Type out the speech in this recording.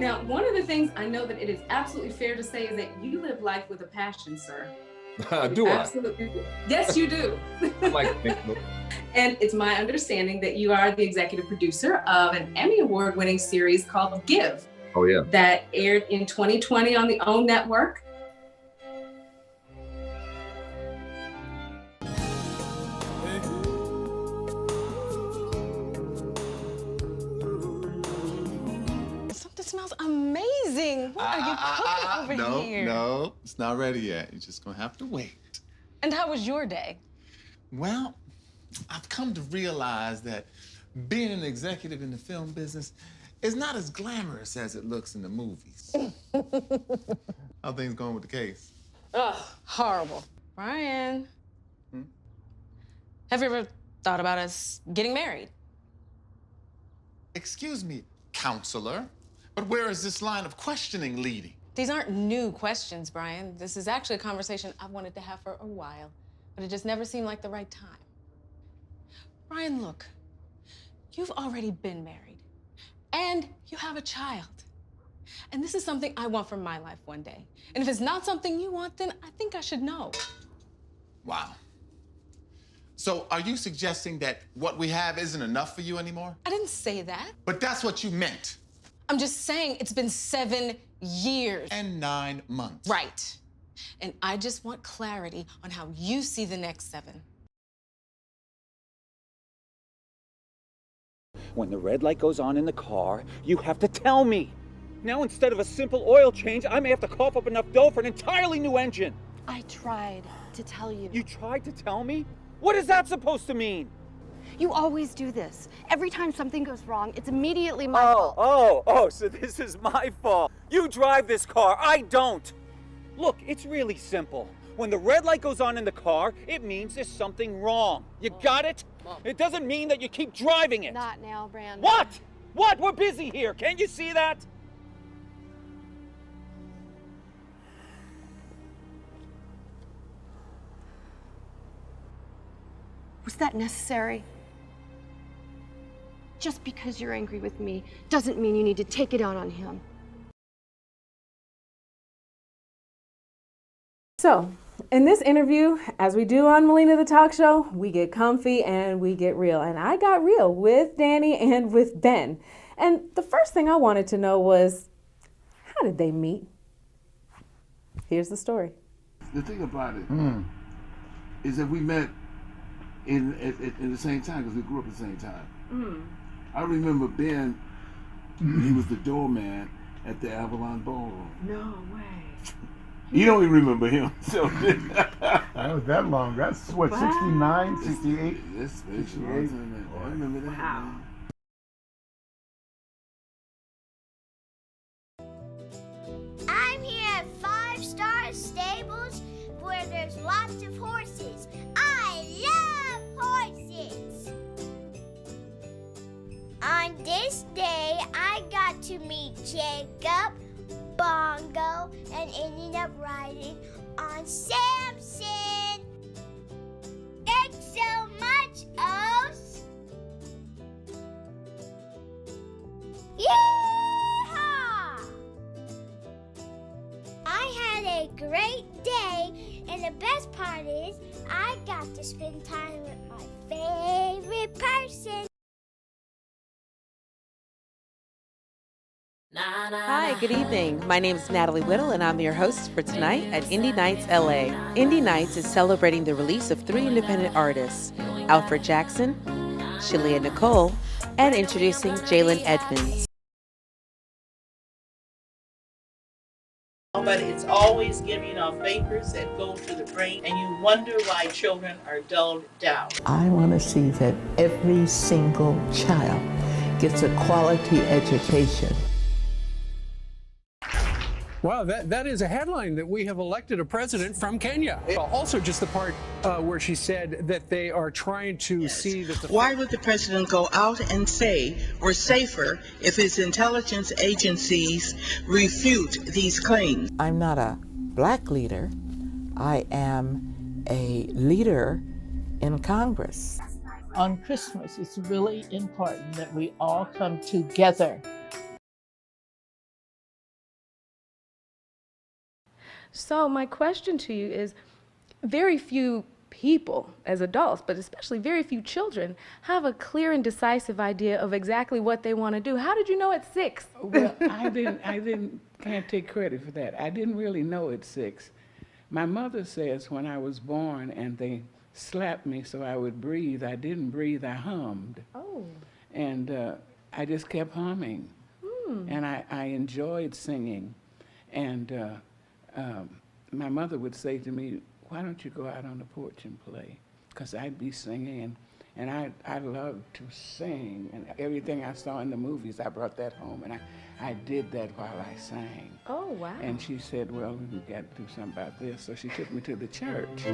Now, one of the things I know that it is absolutely fair to say is that you live life with a passion, sir. Do I? Absolutely do. Yes, you do. I like to think so. And it's my understanding that you are the executive producer of an Emmy Award-winning series called Give Oh, yeah. that aired in 2020 on the OWN network. Something smells amazing. What are you cooking over here? No, it's not ready yet. You're just gonna have to wait. And how was your day? Well, I've come to realize that being an executive in the film business is not as glamorous as it looks in the movies. How things going with the case? Ugh, horrible. Brian, have you ever thought about us getting married? Excuse me, counselor, but where is this line of questioning leading? These aren't new questions, Brian. This is actually a conversation I've wanted to have for a while, but it just never seemed like the right time. Brian, look, you've already been married, and you have a child. And this is something I want for my life one day. And if it's not something you want, then I think I should know. Wow. So are you suggesting that what we have isn't enough for you anymore? I didn't say that. But that's what you meant. I'm just saying it's been 7 years. And 9 months. Right. And I just want clarity on how you see the next 7. When the red light goes on in the car, you have to tell me. Now, instead of a simple oil change, I may have to cough up enough dough for an entirely new engine. I tried to tell you. You tried to tell me? What is that supposed to mean? You always do this. Every time something goes wrong, it's immediately my fault. Oh, so this is my fault. You drive this car, I don't. Look, it's really simple. When the red light goes on in the car, it means there's something wrong. You got it? It doesn't mean that you keep driving it. Not now, Brandon. What? What? We're busy here. Can't you see that? Was that necessary? Just because you're angry with me doesn't mean you need to take it out on him. So, in this interview, as we do on Millena the Talk Show, we get comfy and we get real. And I got real with Danny and with Ben. And the first thing I wanted to know was, how did they meet? Here's the story. The thing about it is that we met in the same time, because we grew up at the same time. I remember Ben, he was the doorman at the Avalon Ballroom. No way. You don't even remember him. So that was that long. That's what, 69, 68? Yes, 68. I remember that. Wow. I'm here at 5 Star Stables where there's lots of horses. I love horses. On this day, I got to meet Jacob, Bongo, and ended up riding on Samson. Thanks so much, O's. Yeehaw! I had a great day, and the best part is I got to spend time with my favorite person. Hi, good evening. My name is Natalie Whittle, and I'm your host for tonight at Indie Nights LA. Indie Nights is celebrating the release of 3 independent artists, Alfred Jackson, Shalia Nicole, and introducing Jalen Edmonds. But it's always giving off vapors that go to the brain, and you wonder why children are dulled down. I want to see that every single child gets a quality education. Wow, that is a headline that we have elected a president from Kenya. Also, just the part where she said that they are trying to see that the... Why would the president go out and say we're safer if his intelligence agencies refute these claims? I'm not a black leader. I am a leader in Congress. On Christmas, it's really important that we all come together So my question to you is, very few people as adults, but especially very few children, have a clear and decisive idea of exactly what they want to do. How did you know at 6? Well, can't take credit for that. I didn't really know at 6. My mother says when I was born and they slapped me so I would breathe, I didn't breathe, I hummed. Oh. And I just kept humming. And I enjoyed singing. And my mother would say to me, why don't you go out on the porch and play? Because I'd be singing, and I loved to sing. And everything I saw in the movies, I brought that home, and I did that while I sang. Oh, wow. And she said, well, we got to do something about this. So she took me to the church.